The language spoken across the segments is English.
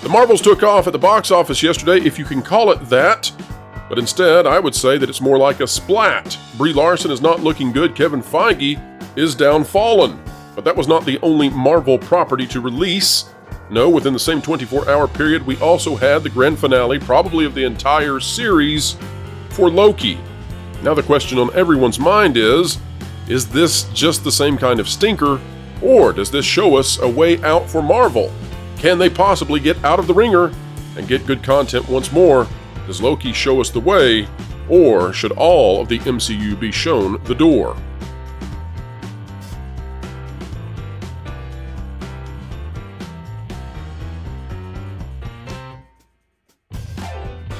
The Marvels took off at the box office yesterday, if you can call it that. But instead, I would say that it's more like a splat. Brie Larson is not looking good. Kevin Feige is downfallen. But that was not the only Marvel property to release. No, within the same 24-hour period, we also had the grand finale, probably of the entire series, for Loki. Now the question on everyone's mind is this just the same kind of stinker, or does this show us a way out for Marvel? Can they possibly get out of the ringer and get good content once more? Does Loki show us the way, or should all of the MCU be shown the door?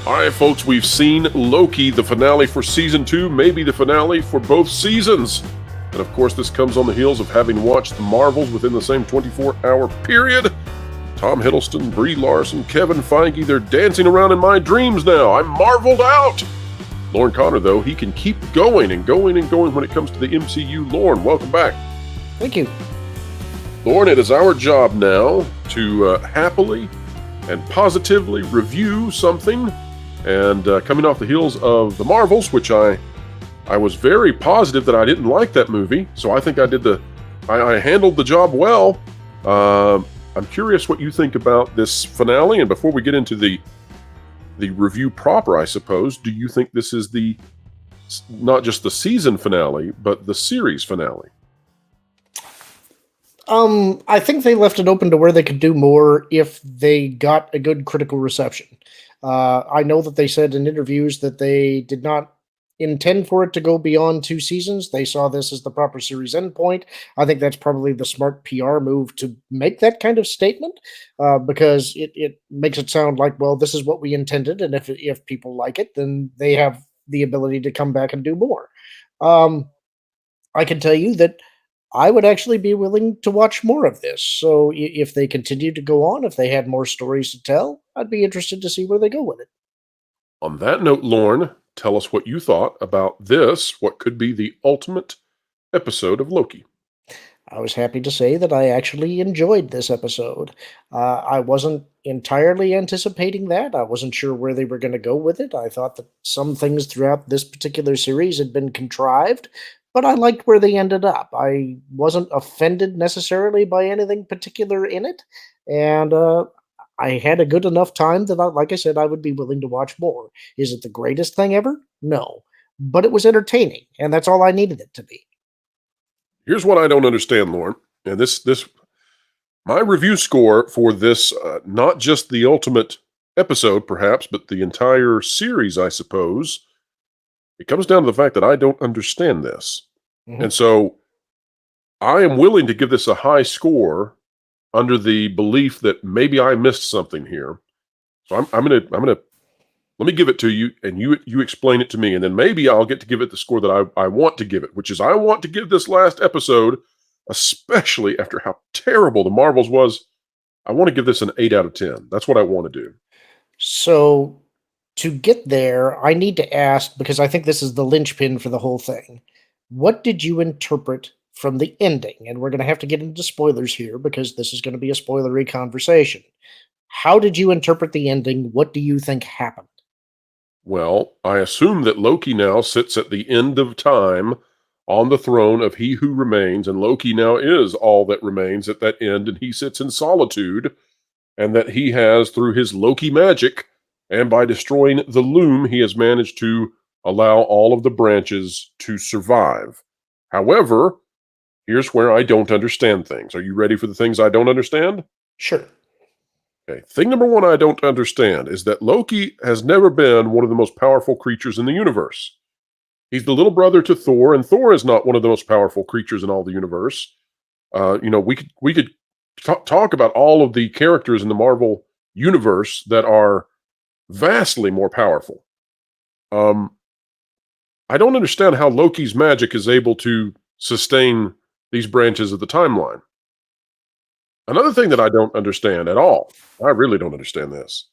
Alright folks, we've seen Loki, the finale for Season 2, maybe the finale for both seasons. And of course this comes on the heels of having watched the Marvels within the same 24-hour period. Tom Hiddleston, Brie Larson, Kevin Feige, they're dancing around in my dreams now. I'm marveled out! Lorn Connor, though, he can keep going and going and going when it comes to the MCU. Lorn, welcome back. Thank you. Lorn, it is our job now to happily and positively review something. And coming off the heels of the Marvels, which I was very positive that I didn't like that movie, so I think I handled the job well. I'm curious what you think about this finale, and before we get into the review proper, I suppose, do you think this is not just the season finale, but the series finale? I think they left it open to where they could do more if they got a good critical reception. I know that they said in interviews that they did not intend for it to go beyond 2 seasons. They saw this as the proper series endpoint. I think that's probably the smart PR move to make that kind of statement, because it makes it sound like, well, this is what we intended, and if people like it, then they have the ability to come back and do more. I can tell you that I would actually be willing to watch more of this. So if they continue to go on, if they had more stories to tell, I'd be interested to see where they go with it. On that note, Lorn, tell us what you thought about this, what could be the ultimate episode of Loki. I was happy to say that I actually enjoyed this episode. I wasn't entirely anticipating that. I wasn't sure where they were going to go with it. I thought that some things throughout this particular series had been contrived, but I liked where they ended up. I wasn't offended necessarily by anything particular in it, and I had a good enough time that, like I said, I would be willing to watch more. Is it the greatest thing ever? No. But it was entertaining, and that's all I needed it to be. Here's what I don't understand, Lorn. And my review score for this, not just the ultimate episode, perhaps, but the entire series, I suppose, it comes down to the fact that I don't understand this. Mm-hmm. And so I am willing to give this a high score under the belief that maybe I missed something here. So I'm gonna let me give it to you, and you explain it to me, and then maybe I'll get to give it the score that I want to give it, which is I want to give this last episode, especially after how terrible the Marvels was, I want to give this an 8 out of 10. That's what I want to do. So to get there, I need to ask, because I think this is the linchpin for the whole thing. What did you interpret from the ending? And we're going to have to get into spoilers here because this is going to be a spoilery conversation. How did you interpret the ending? What do you think happened? Well, I assume that Loki now sits at the end of time on the throne of He Who Remains, and Loki now is all that remains at that end, and he sits in solitude, and that he has, through his Loki magic, and by destroying the loom, he has managed to allow all of the branches to survive. However, here's where I don't understand things. Are you ready for the things I don't understand? Sure. Okay. Thing number one I don't understand is that Loki has never been one of the most powerful creatures in the universe. He's the little brother to Thor, and Thor is not one of the most powerful creatures in all the universe. We could talk about all of the characters in the Marvel universe that are vastly more powerful. I don't understand how Loki's magic is able to sustain these branches of the timeline. Another thing that I don't understand at all, I really don't understand this,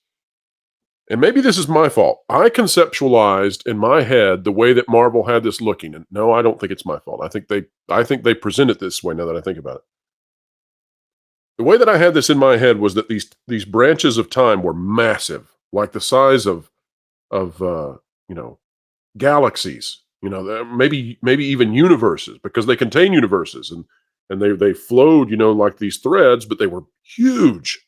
and maybe this is my fault. I conceptualized in my head the way that Marvel had this looking, and no, I don't think it's my fault. I think they present it this way now that I think about it. The way that I had this in my head was that these branches of time were massive, like the size of you know, galaxies, maybe even universes, because they contain universes, and they flowed, like these threads, but they were huge.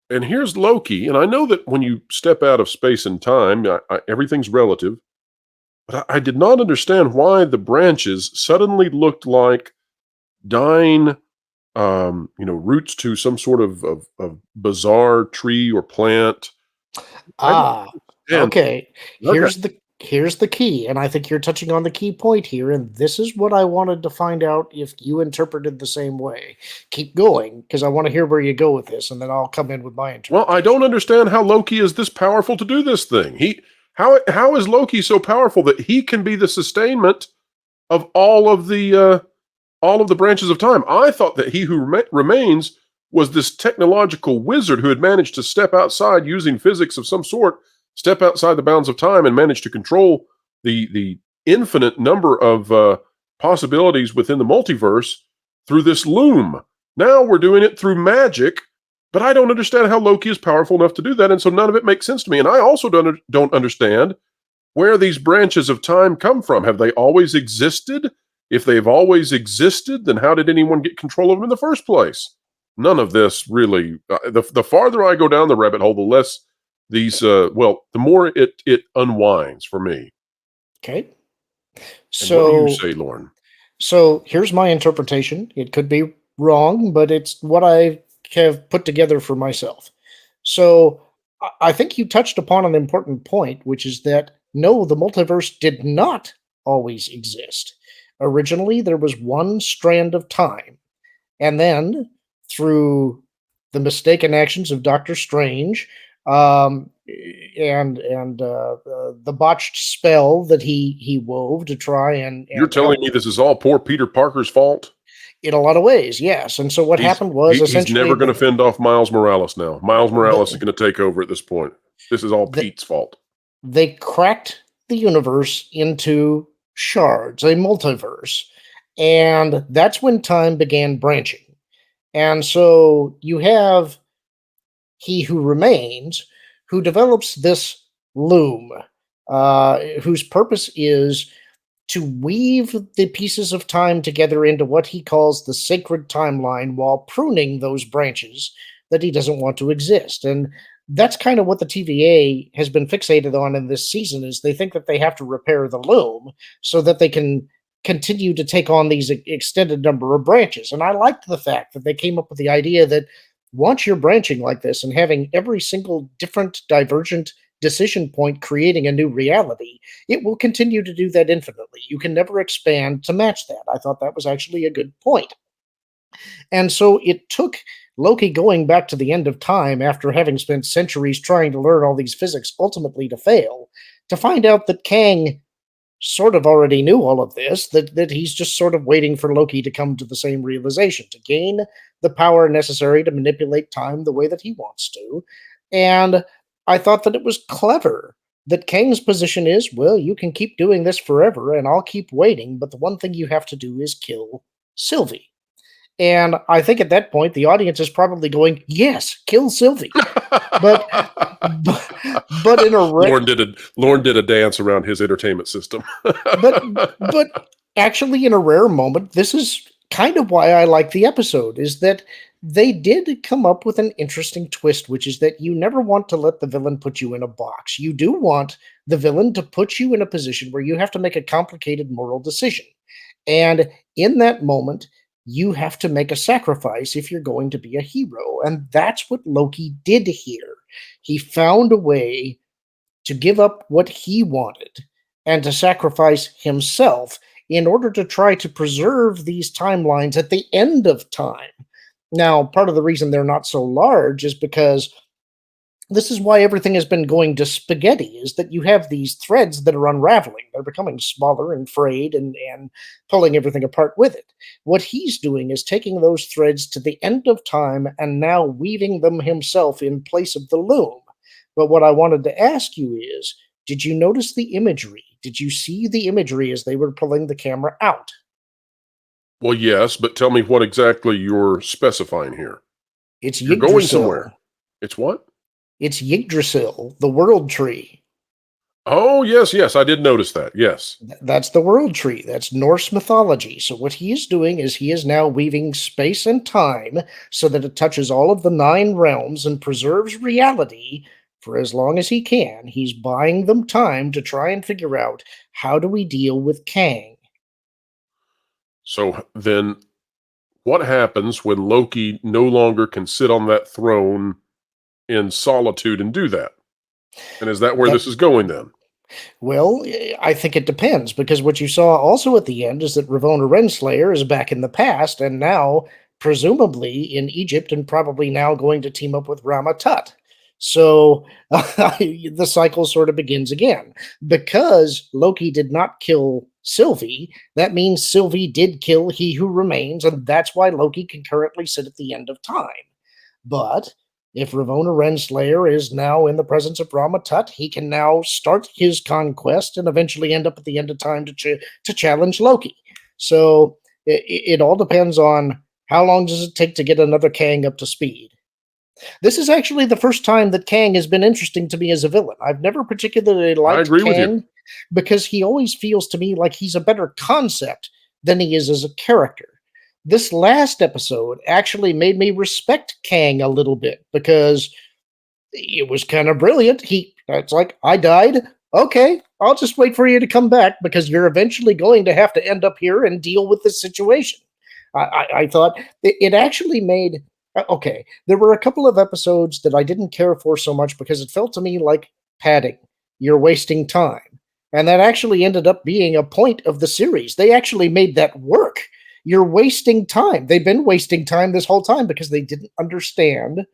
And here's Loki, and I know that when you step out of space and time, everything's relative, but I did not understand why the branches suddenly looked like dying, roots to some sort of bizarre tree or plant. I didn't Ah, understand. okay. Okay. Here's the key, and I think you're touching on the key point here, and this is what I wanted to find out if you interpreted the same way. Keep going, because I want to hear where you go with this, and then I'll come in with my Well, I interpretation. don't understand how Loki is this powerful to do this thing. How is Loki so powerful that he can be the sustainment of all of the branches of time? I thought that he who remains was this technological wizard who had managed to step outside using physics of some sort, step outside the bounds of time, and manage to control the infinite number of possibilities within the multiverse through this loom. Now we're doing it through magic, but I don't understand how Loki is powerful enough to do that, and so none of it makes sense to me. And I also don't understand where these branches of time come from. Have they always existed? If they've always existed, then how did anyone get control of them in the first place? None of this really. The farther I go down the rabbit hole, the less the more it unwinds for me. Okay. And what do you So say, Lorn? so here's my interpretation. It could be wrong, but it's what I have put together for myself. So I think you touched upon an important point, which is that no, the multiverse did not always exist. Originally, there was one strand of time. And then, through the mistaken actions of Doctor Strange, and the botched spell that he wove to try You're and telling help me this is all poor Peter Parker's fault? in a lot of ways, yes. And so what happened was He's essentially never going to fend off Miles Morales now. Miles Morales is the, going to take over at this point. This is all the Pete's fault. they cracked the universe into shards, a multiverse, and that's when time began branching. And so you have he who remains, who develops this loom, whose purpose is to weave the pieces of time together into what he calls the sacred timeline while pruning those branches that he doesn't want to exist. And that's kind of what the TVA has been fixated on in this season is they think that they have to repair the loom so that they can continue to take on these extended number of branches. And I liked the fact that they came up with the idea that once you're branching like this and having every single different divergent decision point creating a new reality, it will continue to do that infinitely. You can never expand to match that. I thought that was actually a good point. And so it took Loki going back to the end of time after having spent centuries trying to learn all these physics, ultimately to fail, to find out that Kang sort of already knew all of this, that he's just sort of waiting for Loki to come to the same realization, to gain the power necessary to manipulate time the way that he wants to. And I thought that it was clever that Kang's position is, well, you can keep doing this forever and I'll keep waiting, but the one thing you have to do is kill Sylvie. And I think at that point the audience is probably going, yes, kill Sylvie. But but, but in a Lorne did a dance around his entertainment system. but but actually in a rare moment, this is kind of why I like the episode, is that they did come up with an interesting twist, which is that you never want to let the villain put you in a box. You do want the villain to put you in a position where you have to make a complicated moral decision. And in that moment, you have to make a sacrifice if you're going to be a hero. And that's what Loki did here. He found a way to give up what he wanted and to sacrifice himself in order to try to preserve these timelines at the end of time. Now, part of the reason they're not so large is because this is why everything has been going to spaghetti, is that you have these threads that are unraveling. They're becoming smaller and frayed and pulling everything apart with it. What he's doing is taking those threads to the end of time and now weaving them himself in place of the loom. But what I wanted to ask you is, did you notice the imagery? Did you see the imagery as they were pulling the camera out? Well, yes, but tell me what exactly you're specifying here. It's You're going somewhere. Yggdrasil. It's what? It's Yggdrasil, the world tree. Oh, yes, yes, I did notice that. Yes. That's the world tree. That's Norse mythology. So what he is doing is he is now weaving space and time so that it touches all of the 9 realms and preserves reality for as long as he can. He's buying them time to try and figure out, how do we deal with Kang? So then what happens when Loki no longer can sit on that throne in solitude and do that? And is that where That this is going then? Well, I think it depends, because what you saw also at the end is that Ravonna Renslayer is back in the past and now presumably in Egypt, and probably now going to team up with Rama Tut. So the cycle sort of begins again. Because Loki did not kill Sylvie, that means Sylvie did kill He Who Remains, and that's why Loki can currently sit at the end of time. But if Ravonna Renslayer is now in the presence of Rama Tut, he can now start his conquest and eventually end up at the end of time to challenge Loki. So it all depends on how long does it take to get another Kang up to speed. This is actually the first time that Kang has been interesting to me as a villain. I've never particularly I liked agree with you. Kang because he always feels to me like he's a better concept than he is as a character. This last episode actually made me respect Kang a little bit because it was kind of brilliant. It's like, I died. Okay, I'll just wait for you to come back because you're eventually going to have to end up here and deal with this situation. I thought it actually made. Okay, there were a couple of episodes that I didn't care for so much because it felt to me like padding. You're wasting time. And that actually ended up being a point of the series. They actually made that work. You're wasting time. They've been wasting time this whole time because they didn't understand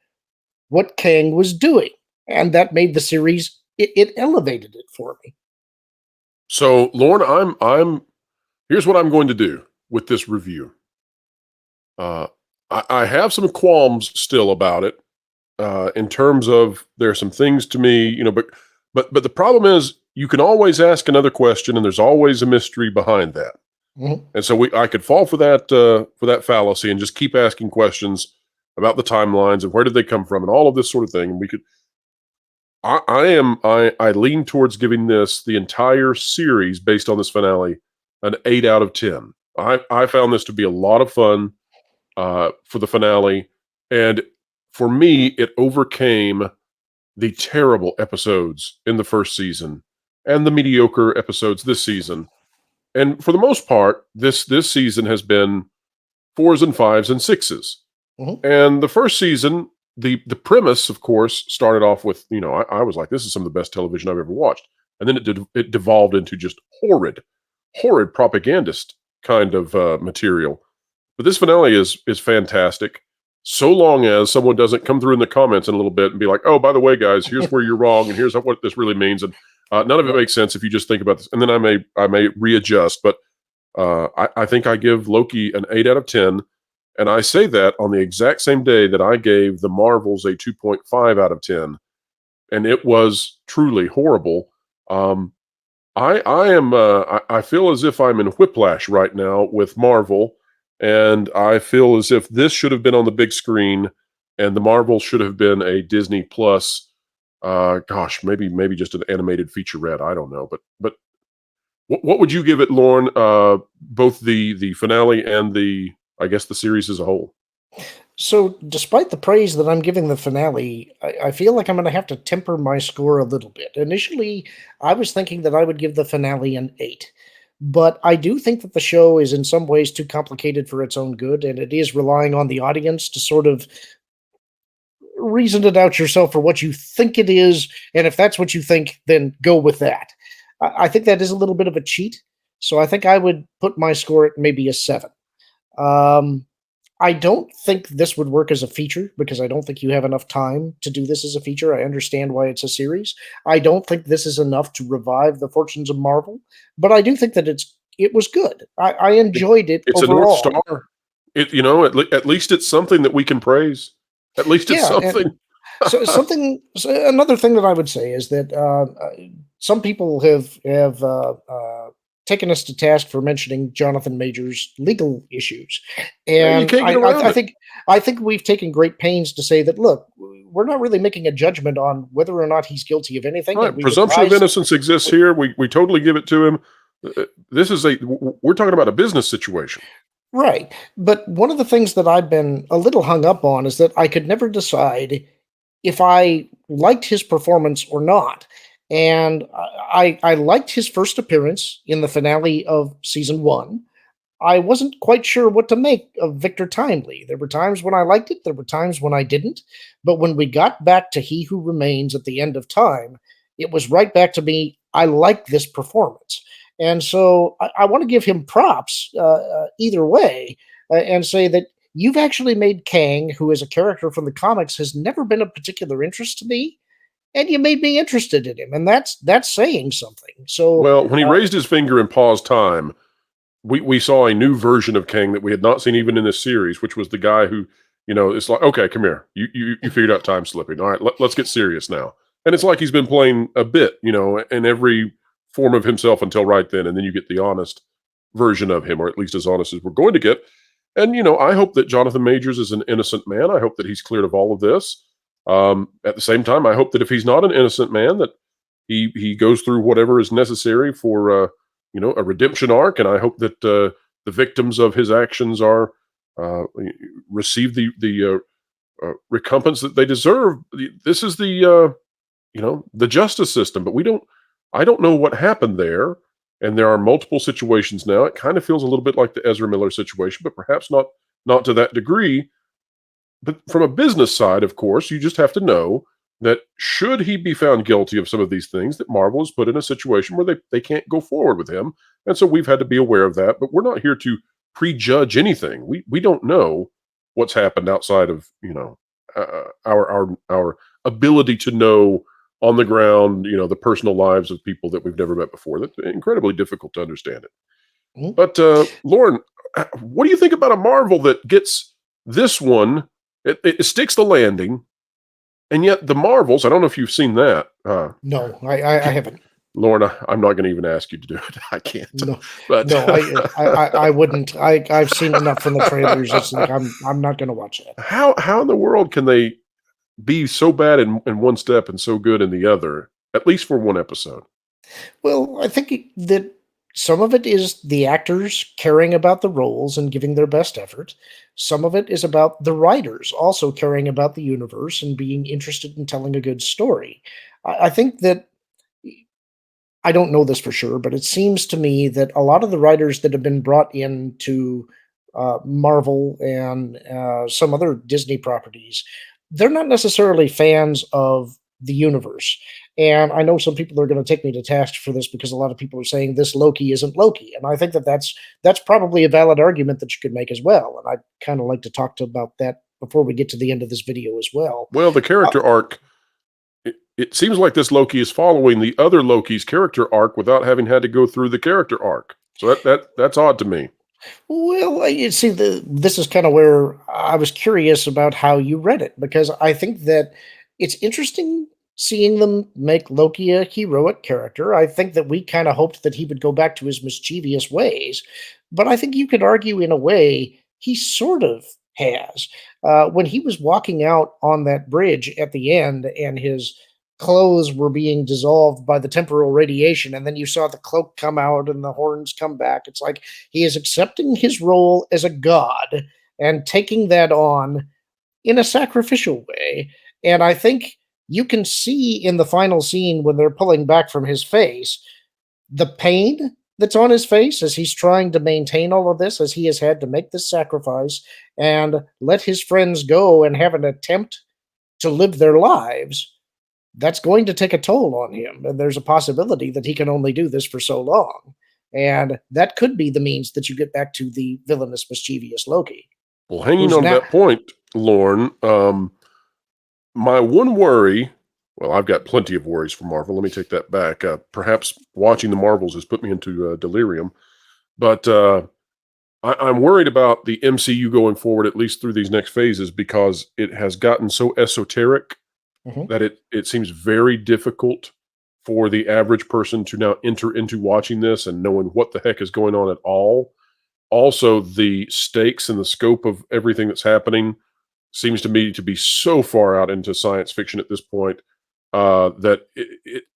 what Kang was doing. And that made the series, it elevated it for me. So, Lorne, I'm here's what I'm going to do with this review. Uh, I have some qualms still about it, in terms of there are some things to me, but the problem is you can always ask another question, and there's always a mystery behind that. Mhm. And so I could fall for that fallacy and just keep asking questions about the timelines and where did they come from and all of this sort of thing. And we could. I lean towards giving this the entire series based on this finale an 8 out of 10. I found this to be a lot of fun, for the finale, and for me, it overcame the terrible episodes in the first season and the mediocre episodes this season. And for the most part, this season has been 4s and 5s and 6s. Mhm. And the first season, the premise, of course, started off with, I was like, this is some of the best television I've ever watched. And then it devolved into just horrid propagandist kind of material. But this finale is fantastic, so long as someone doesn't come through in the comments in a little bit and be like, "Oh, by the way, guys, here's where you're wrong, and here's what this really means." And none of it Right. makes sense if you just think about this. And then I may readjust, but I think I give Loki an 8 out of 10, and I say that on the exact same day that I gave the Marvels a 2.5 out of 10, and it was truly horrible. Um, I feel as if I'm in whiplash right now with Marvel, and I feel as if this should have been on the big screen, and the Marvel should have been a Disney Plus. Gosh, maybe just an animated featurette. I don't know, but what would you give it, Lorne? Both the finale and I guess the series as a whole. So, despite the praise that I'm giving the finale, I feel like I'm going to have to temper my score a little bit. Initially, I was thinking that I would give the finale an 8. But I do think that the show is in some ways too complicated for its own good, and it is relying on the audience to sort of reason it out yourself for what you think it is. And if that's what you think, then go with that. I think that is a little bit of a cheat. So I think I would put my score at maybe a 7. Um, I don't think this would work as a feature because I don't think you have enough time to do this as a feature. I understand why it's a series. I don't think this is enough to revive the fortunes of Marvel, but I do think that it was good. I It, enjoyed it it's a North overall. Star. At least it's something that we can praise. At least it's Yeah, and something. another thing that I would say is that some people have taken us to task for mentioning Jonathan Majors' legal issues, Yeah, you and can't get around it. I think we've taken great pains to say that. Look, we're not really making a judgment on whether or not he's guilty of anything, and Right. we would Presumption of rise. innocence exists here. We totally give it to him. This is we're talking about a business situation. Right. But one of the things that I've been a little hung up on is that I could never decide if I liked his performance or not. And I liked his first appearance in the finale of season one. I wasn't quite sure what to make of Victor Timely. There were times when I liked it, there were times when I didn't. But when we got back to He Who Remains at the end of time, it was right back to me. I like this performance. And so I want to give him props either way and say that you've actually made Kang, who is a character from the comics, has never been of particular interest to me, and you made me interested in him, and that's saying something. So Well, when he raised his finger and paused time, we saw a new version of Kang that we had not seen even in this series, which was the guy who, it's like, okay, come here. You figured out time slipping. All right, let's get serious now. And it's like he's been playing a bit, in every form of himself until right then. And then you get the honest version of him, or at least as honest as we're going to get. And, I hope that Jonathan Majors is an innocent man. I hope that he's cleared of all of this. At the same time, I hope that if he's not an innocent man, that he goes through whatever is necessary for, a redemption arc. And I hope that the victims of his actions are receive the recompense that they deserve. This is the justice system, but I don't know what happened there. And there are multiple situations now. It kind of feels a little bit like the Ezra Miller situation, but perhaps not to that degree. But from a business side, of course, you just have to know that should he be found guilty of some of these things, that Marvel is put in a situation where they can't go forward with him. And so we've had to be aware of that. But we're not here to prejudge anything. We don't know what's happened outside of our ability to know on the ground, the personal lives of people that we've never met before. That's incredibly difficult to understand it. Mhm. But Lorn, what do you think about a Marvel that gets this one? It sticks the landing, and yet the Marvels. I don't know if you've seen that. No, I haven't. Lorn, I'm not going to even ask you to do it. I can't. No, But no, I wouldn't. I've seen enough from the trailers. It's like I'm not going to watch that. how in the world can they be so bad in one step and so good in the other, at least for one episode? Well, I think that some of it is the actors caring about the roles and giving their best effort. Some of it is about the writers also caring about the universe and being interested in telling a good story. I think that I don't know this for sure, but it seems to me that a lot of the writers that have been brought in to Marvel and some other Disney properties, they're not necessarily fans of the universe. And I know some people are going to take me to task for this because a lot of people are saying this Loki isn't Loki, and I think that that's probably a valid argument that you could make as well. And I'd kind of like to talk about that before we get to the end of this video as well. Well, the Uh, character arc. It seems like this Loki is following the other Loki's character arc without having had to go through the character arc. So that's odd to me. Well, you see, this is kind of where I was curious about how you read it because I think that it's interesting seeing them make Loki a heroic character. I think that we kind of hoped that he would go back to his mischievous ways, but I think you could argue in a way he sort of has. When he was walking out on that bridge at the end and his clothes were being dissolved by the temporal radiation, and then you saw the cloak come out and the horns come back. It's like he is accepting his role as a god and taking that on in a sacrificial way. And I think you can see in the final scene when they're pulling back from his face the pain that's on his face as he's trying to maintain all of this, as he has had to make this sacrifice and let his friends go and have an attempt to live their lives. That's going to take a toll on him. And there's a possibility that he can only do this for so long. And that could be the means that you get back to the villainous, mischievous Loki. Well, hanging Who's on to now that point, Lorn, my one worry. Well, I've got plenty of worries for Marvel. Let me take that back. Perhaps watching the Marvels has put me into delirium, but I'm worried about the MCU going forward, at least through these next phases, because it has gotten so esoteric Mhm. that it seems very difficult for the average person to now enter into watching this and knowing what the heck is going on at all. Also, the stakes and the scope of everything that's happening seems to me to be so far out into science fiction at this point that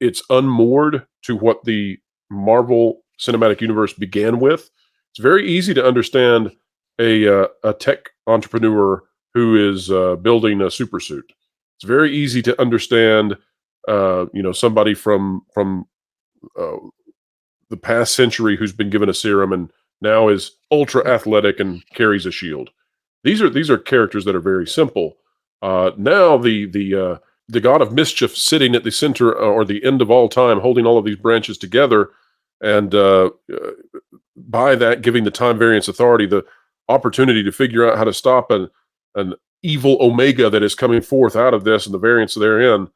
it's unmoored to what the Marvel Cinematic Universe began with. It's very easy to understand a tech entrepreneur who is building a super suit. It's very easy to understand, somebody from the past century who's been given a serum and now is ultra athletic and carries a shield. These are characters that are very simple. Now the god of mischief sitting at the center or the end of all time, holding all of these branches together, and by that giving the time variance authority the opportunity to figure out how to stop an evil Omega that is coming forth out of this and the variance therein.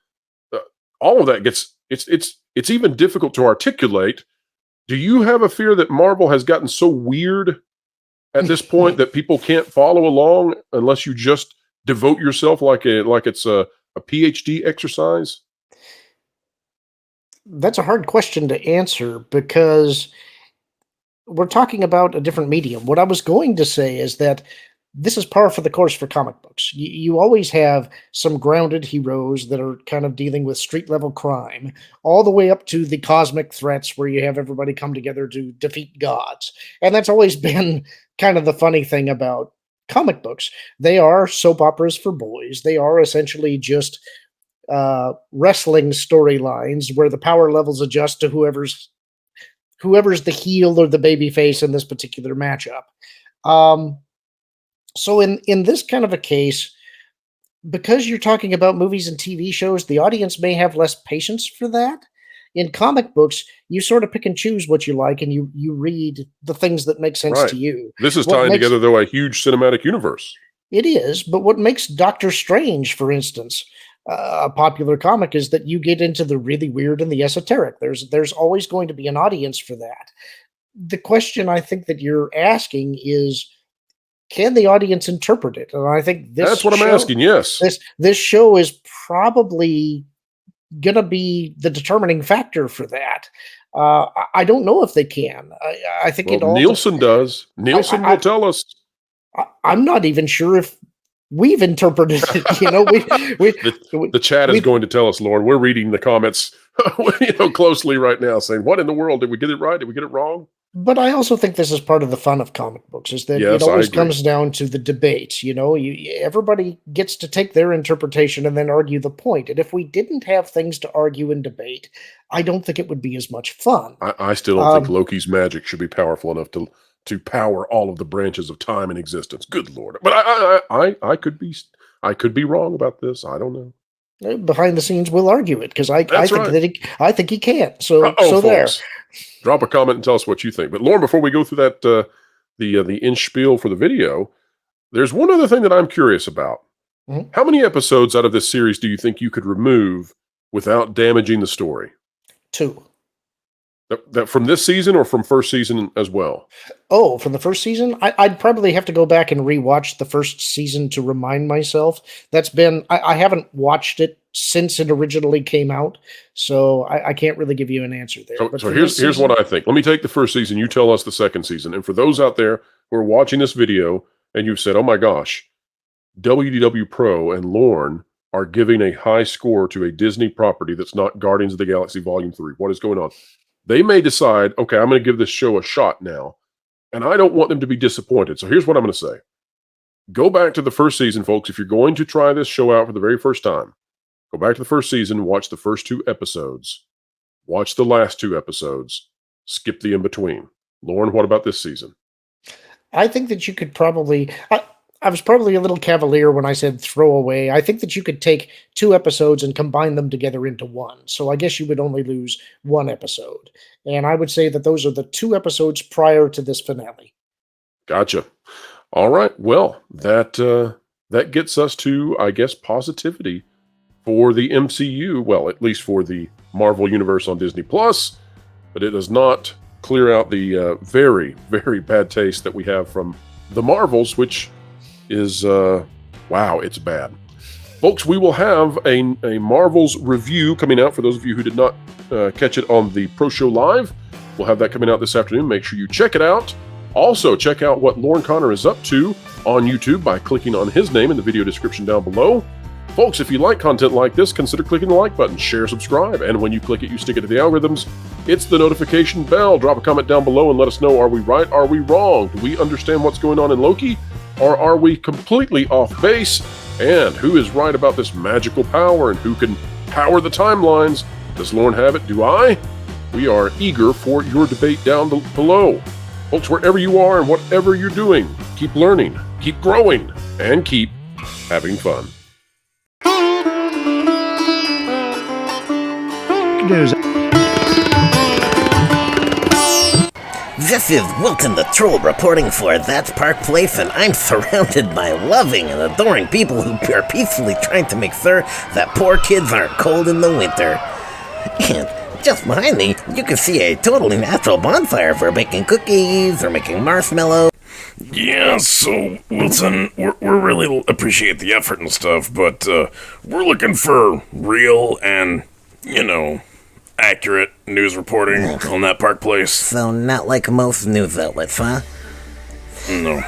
All of that it's even difficult to articulate. Do you have a fear that Marvel has gotten so weird at this point that people can't follow along unless you just devote yourself like it's a PhD exercise? That's a hard question to answer because we're talking about a different medium. What I was going to say is that this is par for the course for comic books. You always have some grounded heroes that are kind of dealing with street level crime, all the way up to the cosmic threats where you have everybody come together to defeat gods. And that's always been kind of the funny thing about comic books. They are soap operas for boys. They are essentially just wrestling storylines where the power levels adjust to whoever's the heel or the baby face in this particular matchup. So in this kind of a case, because you're talking about movies and TV shows, the audience may have less patience for that. In comic books, you sort of pick and choose what you like, and you read the things that make sense to you. This is tying together, though, a huge cinematic universe. It is, but what makes Doctor Strange, for instance, a popular comic is that you get into the really weird and the esoteric. There's always going to be an audience for that. The question I think that you're asking is, can the audience interpret it? And I think that's what I'm asking. Yes, this show is probably going to be the determining factor for that. I don't know if they can. I think it all. Nielsen does. Nielsen will tell us. I'm not even sure if we've interpreted it. The chat is going to tell us, Lorn. We're reading the comments, closely right now, saying, "What in the world? Did we get it right? Did we get it wrong?" But I also think this is part of the fun of comic books, is that it always comes down to the debate. Everybody gets to take their interpretation and then argue the point. And if we didn't have things to argue and debate, I don't think it would be as much fun. I still don't think Loki's magic should be powerful enough to power all of the branches of time and existence. Good Lord! But I could be wrong about this. I don't know. Behind the scenes, we'll argue it because I think he can't. So folks, there. Drop a comment and tell us what you think. But Lorn, before we go through that the inch spiel for the video, there's one other thing that I'm curious about. Mm-hmm. How many episodes out of this series do you think you could remove without damaging the story? 2. That from this season or from first season as well? Oh, from the first season? I'd probably have to go back and rewatch the first season to remind myself. I haven't watched it since it originally came out, so I can't really give you an answer there. So here's what I think. Let me take the first season, you tell us the second season. And for those out there who are watching this video and you've said, oh my gosh, WDW Pro and Lorn are giving a high score to a Disney property that's not Guardians of the Galaxy Volume 3. What is going on? They may decide, okay, I'm going to give this show a shot now, and I don't want them to be disappointed. So here's what I'm going to say. Go back to the first season, folks. If you're going to try this show out for the very first time, go back to the first season, watch the first 2 episodes, watch the last 2 episodes, skip the in-between. Lorn, what about this season? I think that you could probably... I was probably a little cavalier when I said throw away. I think that you could take 2 episodes and combine them together into one. So I guess you would only lose 1 episode. And I would say that those are the 2 episodes prior to this finale. Gotcha. All right. Well, that gets us to, I guess, positivity for the MCU. Well, at least for the Marvel Universe on Disney+. But it does not clear out the very, very bad taste that we have from the Marvels, which is, wow, it's bad. Folks, we will have a Marvel's review coming out for those of you who did not catch it on the Pro Show Live. We'll have that coming out this afternoon. Make sure you check it out. Also, check out what Lorn Connor is up to on YouTube by clicking on his name in the video description down below. Folks, if you like content like this, consider clicking the like button, share, subscribe, and when you click it, you stick it to the algorithms. It's the notification bell. Drop a comment down below and let us know, are we right, are we wrong? Do we understand what's going on in Loki, or are we completely off base? And who is right about this magical power, and who can power the timelines? Does Lorn have it? Do I? We are eager for your debate down below. Folks, wherever you are and whatever you're doing, keep learning, keep growing, and keep having fun. This is Wilton the Troll reporting for That's Park Place, and I'm surrounded by loving and adoring people who are peacefully trying to make sure that poor kids aren't cold in the winter. And just behind me, you can see a totally natural bonfire for baking cookies or making marshmallows. Yeah, so, Wilson, we really appreciate the effort and stuff, but we're looking for real and, accurate news reporting on that Park Place. So not like most news outlets, huh? No.